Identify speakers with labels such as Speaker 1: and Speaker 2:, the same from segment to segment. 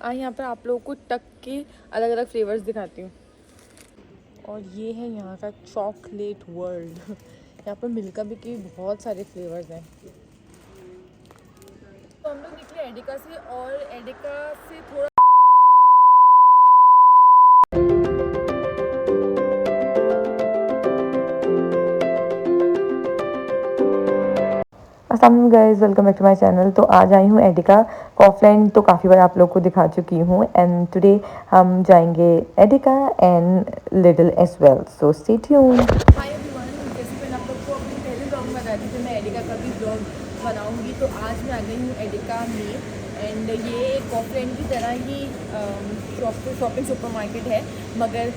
Speaker 1: यहाँ पर आप लोगों को टक के अलग अलग फ्लेवर्स दिखाती हूँ। और ये है यहाँ का चॉकलेट वर्ल्ड। यहाँ पर मिल्का भी के बहुत सारे फ्लेवर्स हैं। तो हम लोग निकले एडिका से और एडिका से थोड़ा
Speaker 2: अस्सलाम guys, welcome back to my channel. तो आज आई हूँ एडिका। कॉफलैंड तो काफ़ी बार आप लोग को दिखा चुकी हूँ एंड टुडे हम जाएंगे Edeka and Lidl as well, so stay tuned.
Speaker 1: Hi everyone, जैसे मैंने आप लोग को अपने पहले ब्लॉग में बताया थी कि मैं एडिका का भी ब्लॉग बनाऊंगी, तो आज मैं आ गई हूँ एडिका में। एंड ये कॉफलैंड की तरह ही शॉपिंग सुपर मार्केट है, मगर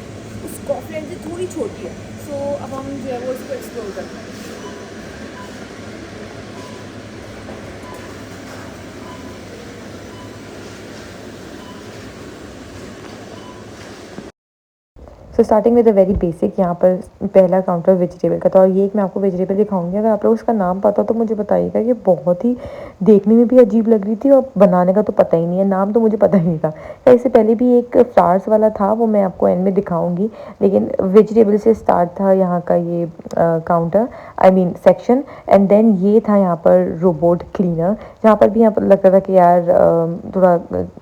Speaker 1: उस कॉफलैंड से थोड़ी छोटी है। सो अब हम जो है वो इसको एक्सप्लोर करते हैं।
Speaker 2: So starting with a very basic, यहाँ पर पहला काउंटर वेजिटेबल का था और ये एक मैं आपको वेजिटेबल दिखाऊंगी। अगर आप लोग उसका नाम पता तो मुझे बताइएगा। ये बहुत ही देखने में भी अजीब लग रही थी और बनाने का तो पता ही नहीं है, नाम तो मुझे पता ही नहीं था। इससे पहले भी एक फ्लावर्स वाला था, वो मैं आपको एंड में दिखाऊंगी, लेकिन वेजिटेबल से स्टार्ट था यहाँ का ये counter, I mean section. And then ये था यहाँ पर रोबोट क्लीनर, जहाँ पर भी यहाँ पर लगता था कि यार थोड़ा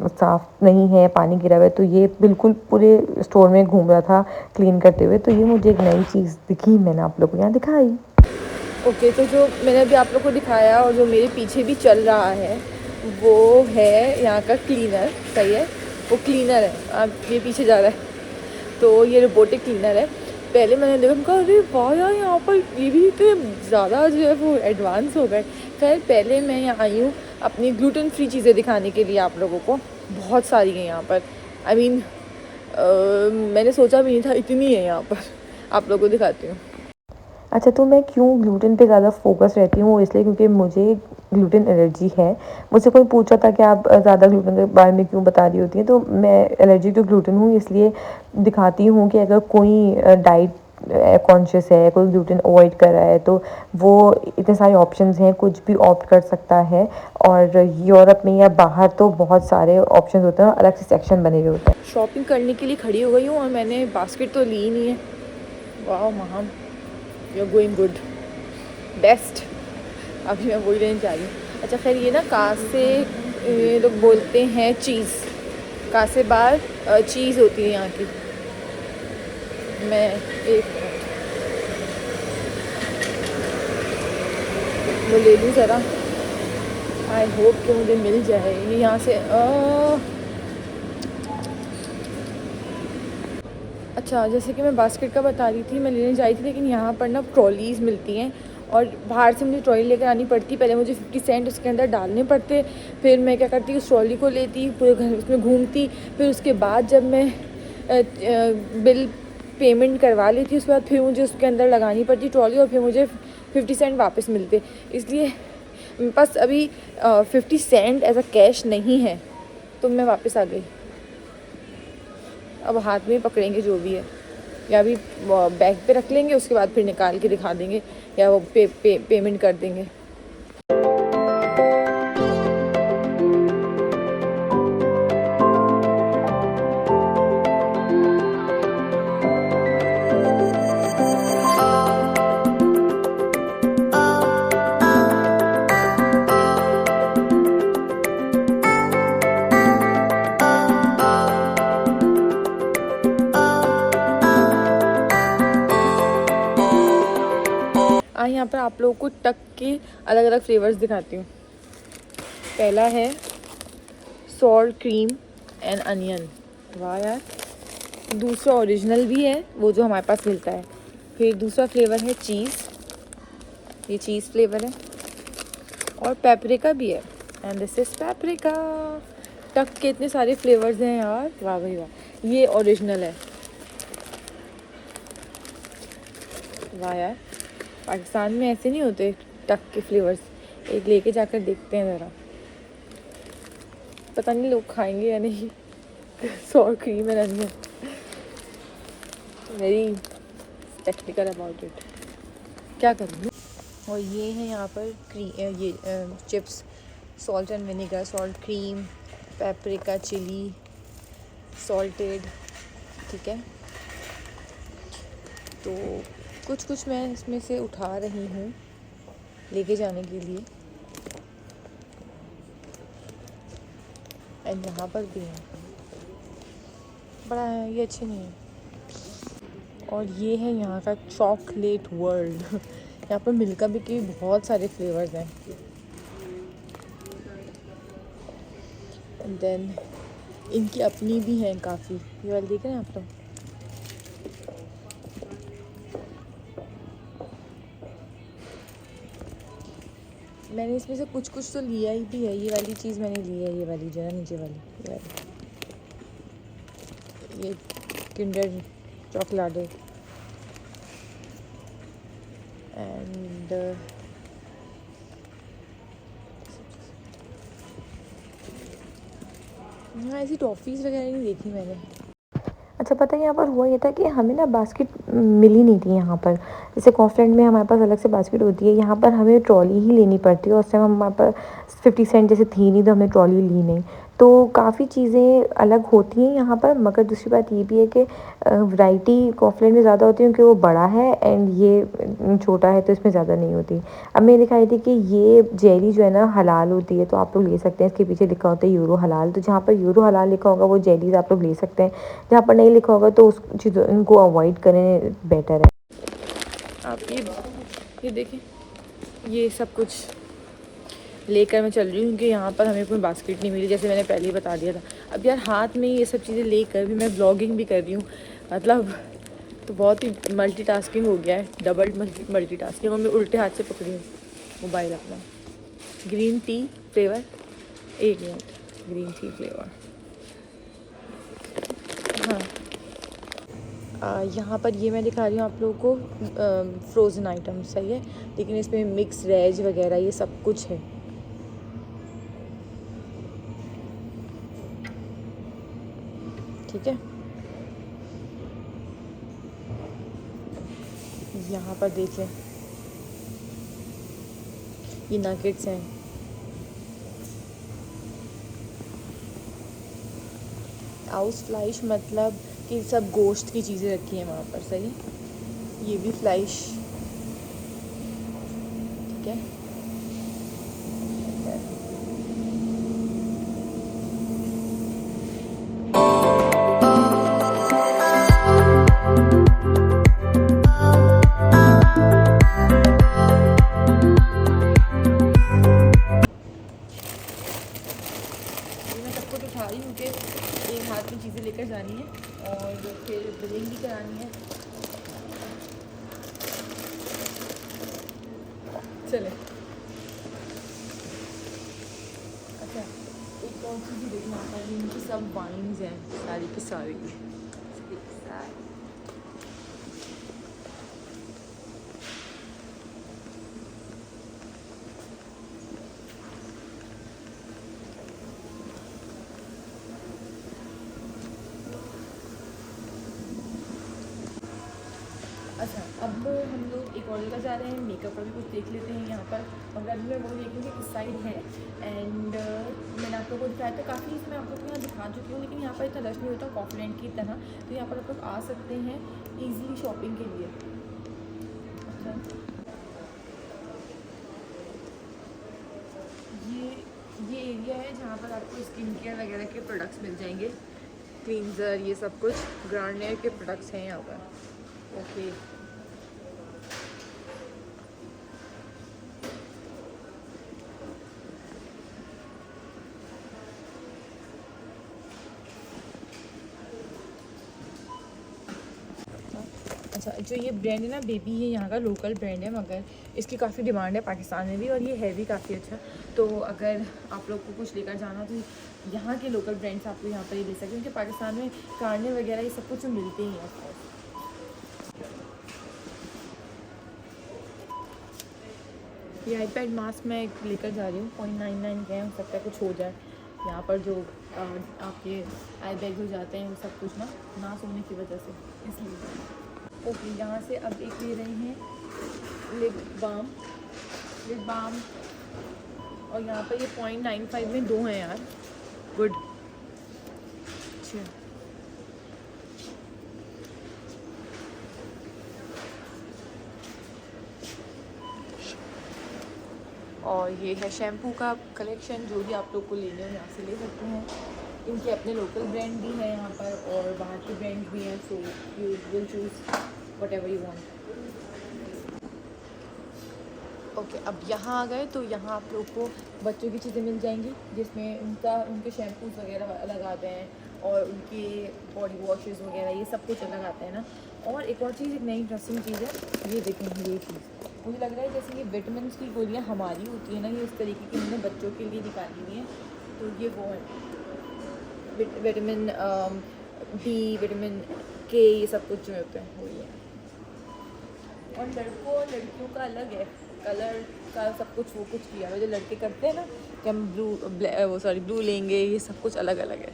Speaker 2: साफ नहीं है, पानी गिरा हुआ है, तो ये बिल्कुल पूरे स्टोर में घूम रहा था क्लीन करते हुए। तो ये मुझे एक नई चीज़ दिखी, मैंने आप लोगों को यहाँ दिखाई।
Speaker 1: ओके, तो जो मैंने अभी आप लोग को दिखाया और जो मेरे पीछे भी चल रहा है वो है यहाँ का क्लीनर। सही है, वो क्लीनर है। अब ये पीछे जा रहा है, तो ये रोबोटिक क्लीनर है। पहले मैंने देखा, मैं कहा अरे वाह यार, यहाँ पर ये भी इतने ज़्यादा जो है वो एडवांस हो गए। खैर, पहले मैं यहाँ आई हूँ अपनी ग्लूटेन फ्री चीज़ें दिखाने के लिए आप लोगों को। बहुत सारी हैं यहाँ पर, आई मीन मैंने सोचा भी नहीं था इतनी है यहाँ पर। आप लोगों को दिखाती हूँ।
Speaker 2: अच्छा, तो मैं क्यों ग्लूटेन पे ज़्यादा फोकस रहती हूँ, इसलिए क्योंकि मुझे ग्लूटेन एलर्जी है। मुझसे कोई पूछा था कि आप ज़्यादा ग्लूटेन के बारे में क्यों बता रही होती हैं, तो मैं एलर्जी टू ग्लूटेन हूँ, इसलिए दिखाती हूँ कि अगर कोई डाइट कॉन्शियस है, कोई ग्लूटेन अवॉइड कर रहा है, तो वो इतने सारे ऑप्शंस हैं, कुछ भी ऑप्ट कर सकता है। और यूरोप में या बाहर तो बहुत सारे ऑप्शंस होते हैं, अलग से सेक्शन बने हुए होते हैं।
Speaker 1: शॉपिंग करने के लिए खड़ी हो गई हूँ और मैंने बास्केट तो ली ही नहीं है। वाह ma'am, you are going good, best. अभी मैं वही लेने जा रही हूँ। अच्छा खैर, ये ना कासे ये लोग बोलते हैं चीज़, कासे बार चीज़ होती है यहाँ की। मैं एक वो ले लूँ ज़रा, आई होप कि मुझे मिल जाए ये यहाँ से। अच्छा, जैसे कि मैं बास्केट का बता रही थी, मैं लेने जा रही थी, लेकिन यहाँ पर ना ट्रॉलीज़ मिलती हैं और बाहर से मुझे ट्रॉली लेकर आनी पड़ती। पहले मुझे 50 सेंट उसके अंदर डालने पड़ते, फिर मैं क्या करती, उस ट्रॉली को लेती, पूरे घर उसमें घूमती, फिर उसके बाद जब मैं बिल पेमेंट करवा लेती, उसके बाद फिर मुझे उसके अंदर लगानी पड़ती ट्रॉली और फिर मुझे 50 सेंट वापस मिलते। इसलिए मेरे पास अभी 50 सेंट ऐसा कैश नहीं है, तो मैं वापस आ गई। अब हाथ में पकड़ेंगे जो भी है, या अभी बैग पे रख लेंगे, उसके बाद फिर निकाल के दिखा देंगे या वो पेमेंट कर देंगे। यहाँ पर आप लोगों को टक के अलग अलग फ्लेवर्स दिखाती हूँ। पहला है सॉल्ट क्रीम एंड अनियन, वाह यार। दूसरा ओरिजिनल भी है, वो जो हमारे पास मिलता है। फिर दूसरा फ्लेवर है चीज़, ये चीज़ फ्लेवर है, और पेपरिका भी है, एंड दिस इज पेपरिका। टक के इतने सारे फ्लेवर्स हैं यार, वाह भाई वाह। ये ओरिजिनल है, वाह यार। पाकिस्तान में ऐसे नहीं होते टक के फ्लेवर्स। एक लेके जाकर देखते हैं ज़रा, पता नहीं लोग खाएंगे या नहीं। Sour cream and onion, very technical about it, क्या करूँ। और ये है यहाँ पर ये chips, salt and vinegar, salt cream, paprika chilli salted, ठीक है। तो कुछ कुछ मैं इसमें से उठा रही हूँ लेके जाने के लिए। एंड यहाँ पर भी है, बड़ा है ये, अच्छे नहीं है। और ये है यहाँ का चॉकलेट वर्ल्ड। यहाँ पर मिल्का भी के बहुत सारे फ्लेवर्स हैं। एंड देन इनकी अपनी भी हैं काफ़ी, ये वाली देख रहे हैं आप लोग। मैंने इसमें से कुछ कुछ तो लिया ही भी है। ये वाली चीज़ मैंने ली है, ये वाली जो है नीचे वाली, ये किंडर चॉकलेट। एंड हाँ, ऐसी टॉफ़ीज़ वगैरह नहीं देखी मैंने।
Speaker 2: अच्छा पता है यहाँ पर हुआ ये था कि हमें ना बास्केट मिली नहीं थी यहाँ पर। जैसे कॉफलैंड में हमारे पास अलग से बास्केट होती है, यहाँ पर हमें ट्रॉली ही लेनी पड़ती है। और उस टाइम हमारे पास 50 सेंट जैसे थी नहीं, तो हमने ट्रॉली ली नहीं। तो काफ़ी चीज़ें अलग होती हैं यहाँ पर। मगर दूसरी बात ये भी है कि वैरायटी कॉफलैंड में ज़्यादा होती है क्योंकि वो बड़ा है एंड ये छोटा है, तो इसमें ज़्यादा नहीं होती। अब मैंने दिखाई थी कि ये जेली जो है ना हलाल होती है, तो आप लोग ले सकते हैं। इसके पीछे लिखा होता है यूरो हलाल, तो जहाँ पर यूरो हलाल लिखा होगा वो जेलीज आप लोग ले सकते हैं। जहाँ पर नहीं लिखा होगा तो उस चीज़ों इनको अवॉइड करें, बेटर है।
Speaker 1: आप ये देखें, ये सब कुछ लेकर मैं चल रही हूँ क्योंकि यहाँ पर हमें कोई बास्केट नहीं मिली, जैसे मैंने पहले ही बता दिया था। अब यार हाथ में ये सब चीज़ें लेकर भी मैं ब्लॉगिंग भी कर रही हूँ, मतलब तो बहुत ही मल्टीटास्किंग हो गया है, डबल मल्टीटास्किंग। और मैं उल्टे हाथ से पकड़ी हूँ मोबाइल अपना। Green tea flavour, 1 minute, green tea flavour. हाँ, यहाँ पर ये मैं दिखा रही हूँ आप लोगों को फ्रोज़न आइटम, सही है, लेकिन इसमें मिक्स वेज वगैरह ये सब कुछ है। ठीक है, यहाँ पर देखें ये नगेट्स हैं। आउस फ्लाइश मतलब कि सब गोश्त की चीज़ें रखी हैं वहाँ पर, सही है। ये भी फ्लाइश, ठीक है। मैं सब कुछ उठा रही हूँ कि एक हाथ में चीज़ें लेकर जानी है और फिर बिलिंग भी करानी है। चले, अच्छा एक और चीज़ भी देखना आता है, इनकी सब वाइन्स हैं सारी की सारी। अच्छा, अब हम लोग एक और जगह जा रहे हैं, मेकअप का भी कुछ देख लेते हैं यहाँ पर। मगर अभी मैं वो देखूँगी किस साइड है। एंड मैंने आप लोगों को दिखाया था काफ़ी, इसमें आप लोग को यहाँ दिखा चुकी हूँ, लेकिन यहाँ पर इतना रश नहीं होता कॉफलैंड की तरह। तो यहाँ पर आप लोग आ सकते हैं ईज़िली शॉपिंग के लिए। अच्छा, ये एरिया है जहाँ पर आपको स्किन केयर वगैरह के प्रोडक्ट्स मिल जाएंगे, क्लींजर, ये सब कुछ गार्नियर के प्रोडक्ट्स हैं यहाँ पर। ओके, अच्छा जो ये ब्रांड है ना बेबी, ये यहाँ का लोकल ब्रांड है, मगर इसकी काफ़ी डिमांड है पाकिस्तान में भी, और ये है भी काफ़ी अच्छा। तो अगर आप लोग को कुछ लेकर जाना तो यहाँ के लोकल ब्रांड्स आपको यहाँ पर ही ले सकते हैं, क्योंकि पाकिस्तान में गार्नियर वगैरह ये सब कुछ मिलते ही हैं। ये आईपैड मास्क मैं लेकर जा रही हूँ, 0.99 के हैं, हो सकता है कुछ हो जाए। यहाँ पर जो आपके आई बैग हो जाते हैं वो सब कुछ ना सोने की वजह से, इसलिए। ओके, यहाँ से अब एक ले रहे हैं लिप बाम, और यहाँ पर ये 0.95 में 2 हैं यार, गुड। अच्छी है। और ये है शैम्पू का कलेक्शन, जो भी आप लोग को लेने हो यहाँ से ले सकते हैं। इनके अपने लोकल ब्रांड भी हैं यहाँ पर और बाहर के ब्रांड भी हैं, so you will choose what ever you want. Okay, अब यहाँ आ गए तो यहाँ आप लोग को बच्चों की चीज़ें मिल जाएंगी, जिसमें उनके शैम्पूज़ वगैरह अलग आते हैं और उनके बॉडी वॉशेस वगैरह ये सब कुछ अलग आते हैं ना। और एक और चीज़, एक नई इंटरेस्टिंग चीज़ है, ये देखें ये चीज़ मुझे लग रहा है जैसे ये विटामिन की गोलियाँ हमारी होती है ना, ये इस तरीके की मैंने बच्चों के लिए निकाली हुई हैं। तो ये वो है विटामिन बी, विटामिन के, ये सब कुछ जो होते हैं वो ये है। और लड़कों और लड़कियों का अलग है, कलर का सब कुछ वो कुछ किया हुआ जो लड़के करते हैं ना कि हम ब्लू लेंगे, ये सब कुछ अलग अलग है।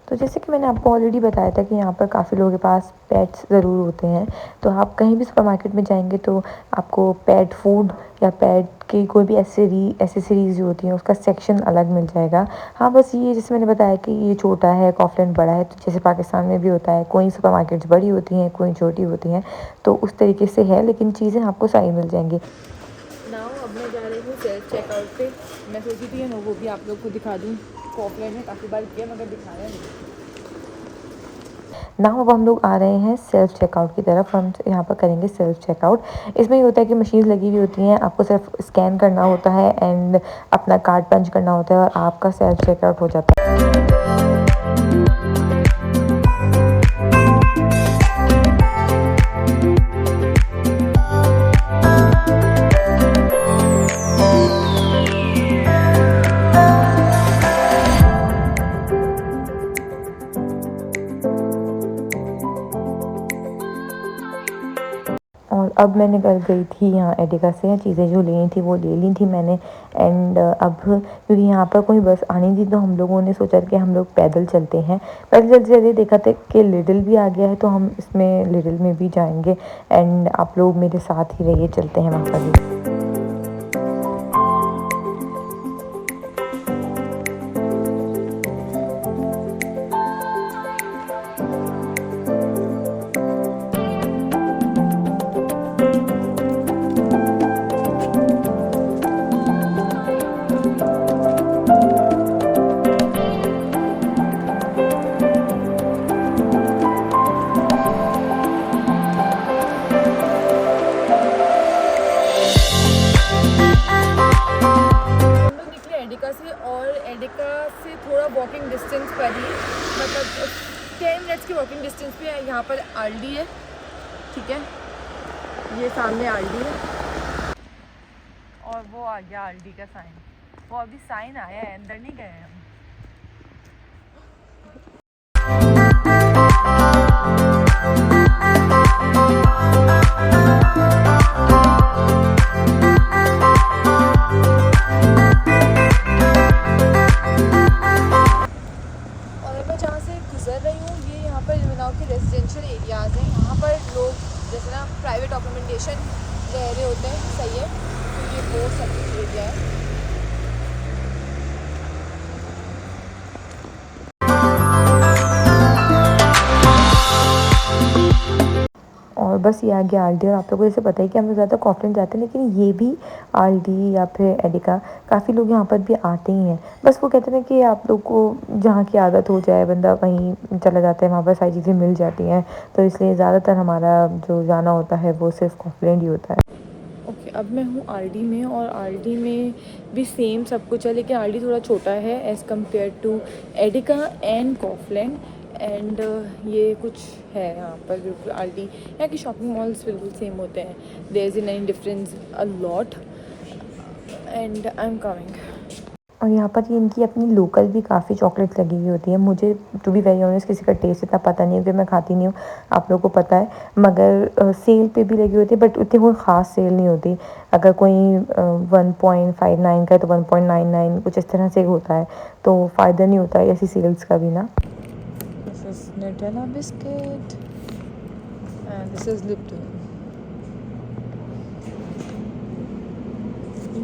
Speaker 2: तो जैसे कि मैंने आपको ऑलरेडी बताया था कि यहाँ पर काफ़ी लोगों के पास पेट्स ज़रूर होते हैं। तो आप कहीं भी सुपरमार्केट में जाएंगे तो आपको पेट फूड या पेट की कोई भी एसेसरीज़ जो होती हैं उसका सेक्शन अलग मिल जाएगा। हाँ, बस ये जैसे मैंने बताया कि ये छोटा है, कॉफलैंड बड़ा है, तो जैसे पाकिस्तान में भी होता है, कोई सुपरमार्केट्स बड़ी होती हैं, कोई छोटी होती हैं, तो उस तरीके से है, लेकिन चीज़ें आपको सारी मिल जाएंगी।
Speaker 1: नाउ अब मैं जा रही हूँ सेल्फ चेकआउट पे। मैं सोची थी वो भी आप लोग को दिखा दूँ, कॉफलैंड में काफ़ी बार किया मगर दिखाया नहीं।
Speaker 2: ना अब हम लोग आ रहे हैं सेल्फ चेकआउट की तरफ। हम यहाँ पर करेंगे सेल्फ चेकआउट। इसमें ये होता है कि मशीन लगी हुई होती हैं, आपको सिर्फ स्कैन करना होता है एंड अपना कार्ड पंच करना होता है और आपका सेल्फ चेकआउट हो जाता है। और अब मैंने कल गई थी यहाँ एडिका से, चीज़ें जो लेनी थी वो ले ली थी मैंने। एंड अब क्योंकि यहाँ पर कोई बस आनी थी तो हम लोगों ने सोचा कि हम लोग पैदल चलते हैं। पैदल चलते चलते देखा था कि लिटिल भी आ गया है, तो हम इसमें लिटिल में भी जाएंगे। एंड आप लोग मेरे साथ ही रहिए, चलते हैं वहाँ पर भी।
Speaker 1: और एडिका से थोड़ा वॉकिंग डिस्टेंस पर ही, मतलब 10 मिनट्स की वॉकिंग डिस्टेंस पे है। यहाँ पर आरडी है, ठीक है, ये सामने आरडी है और वो आ गया आरडी का साइन। वो अभी साइन आया है, अंदर नहीं गए हम। रेजिडेंशियल एरियाज़ हैं, यहाँ पर लोग जैसे ना प्राइवेट अकोमोडेशन रह रहे होते हैं, सही है। तो ये वो सब एरिया है।
Speaker 2: और बस ये आ गया आल्डी। और आप लोगों को जैसे पता है कि हम लोग ज़्यादा कॉफलैंड जाते हैं, लेकिन ये भी आल्डी या फिर एडिका काफ़ी लोग यहाँ पर भी आते ही हैं। बस वो कहते हैं कि आप लोग को जहाँ की आदत हो जाए, बंदा वहीं चला जाता है, वहाँ पर सारी चीज़ें मिल जाती हैं, तो इसलिए ज़्यादातर हमारा जो जाना होता है वो सिर्फ कॉफलैंड ही होता है।
Speaker 1: ओके, अब मैं हूँ आरडी में और आरडी में भी सेम सब कुछ है, लेकिन आरडी थोड़ा छोटा है as compare to Edeka and Kaufland. And ये कुछ है यहाँ पर बिल्कुल आरडी। यहाँ की शॉपिंग मॉल्स बिल्कुल सेम होते हैं, there is any difference a lot and I am coming.
Speaker 2: और यहाँ पर ये इनकी अपनी लोकल भी काफ़ी चॉकलेट्स लगी हुई होती हैं। मुझे टू बी वेरी ऑनेस्ट किसी का टेस्ट इतना पता नहीं है क्योंकि मैं खाती नहीं हूँ, आप लोगों को पता है, मगर सेल पे भी लगी होती है, बट उतनी कोई ख़ास सेल नहीं होती। अगर कोई 1.59 का है तो 1.99 कुछ इस तरह से होता है, तो फ़ायदा नहीं होता है ऐसी सेल्स का भी ना।
Speaker 1: is Nutella biscuit and this is Lipton.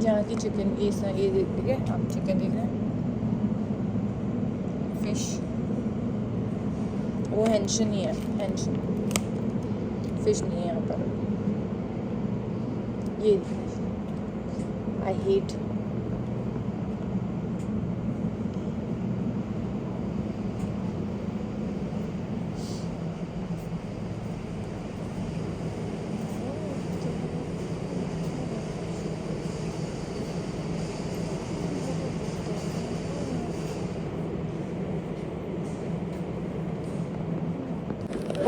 Speaker 1: यहाँ की चिकन ये ठीक है, आप चिकन देख रहे हैं, फिश वो हेंशन ही है, हेंशन फिश नहीं है यहाँ पर। ये आई हेट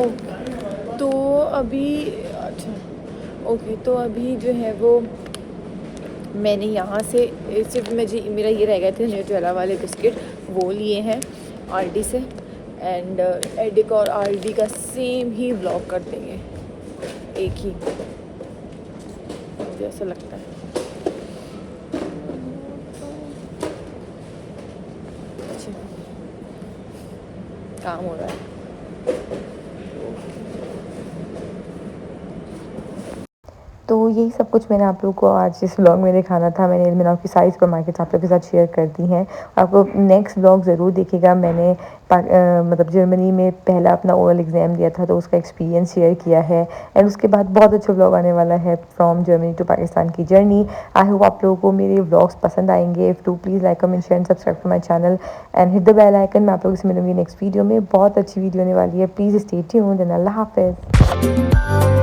Speaker 1: ओके। तो अभी अच्छा ओके, तो अभी जो है वो मैंने यहाँ से सिर्फ मेरा ये रह गए थे न्यूट्रेला वाले बिस्किट, वो लिए हैं आरडी से। एंड एडिक और आरडी का सेम ही व्लॉग कर देंगे, एक ही, मुझे ऐसा लगता है। अच्छा काम हो रहा है।
Speaker 2: तो यही सब कुछ मैंने आप लोगों को आज इस व्लॉग में दिखाना था। मैंने आपकी सारी सुपर मार्केट्स आप लोगों के साथ शेयर कर दी हैं। आपको नेक्स्ट व्लॉग ज़रूर देखिएगा। मैंने मतलब जर्मनी में पहला अपना ओरल एग्ज़ाम दिया था, तो उसका एक्सपीरियंस शेयर किया है। एंड उसके बाद बहुत अच्छा व्लॉग आने वाला है फ्रॉम जर्मनी टू पाकिस्तान की जर्नी। आई होप आप लोगों को मेरे व्लॉग्स पसंद आएंगे। To please like, comment, share and subscribe to my channel and hit the bell icon. मैं आप लोगों से मिलूंगी नेक्स्ट वीडियो में। बहुत अच्छी वीडियो होने वाली है। प्लीज़ स्टे ट्यून्ड एंड अल्लाह हाफ़िज़।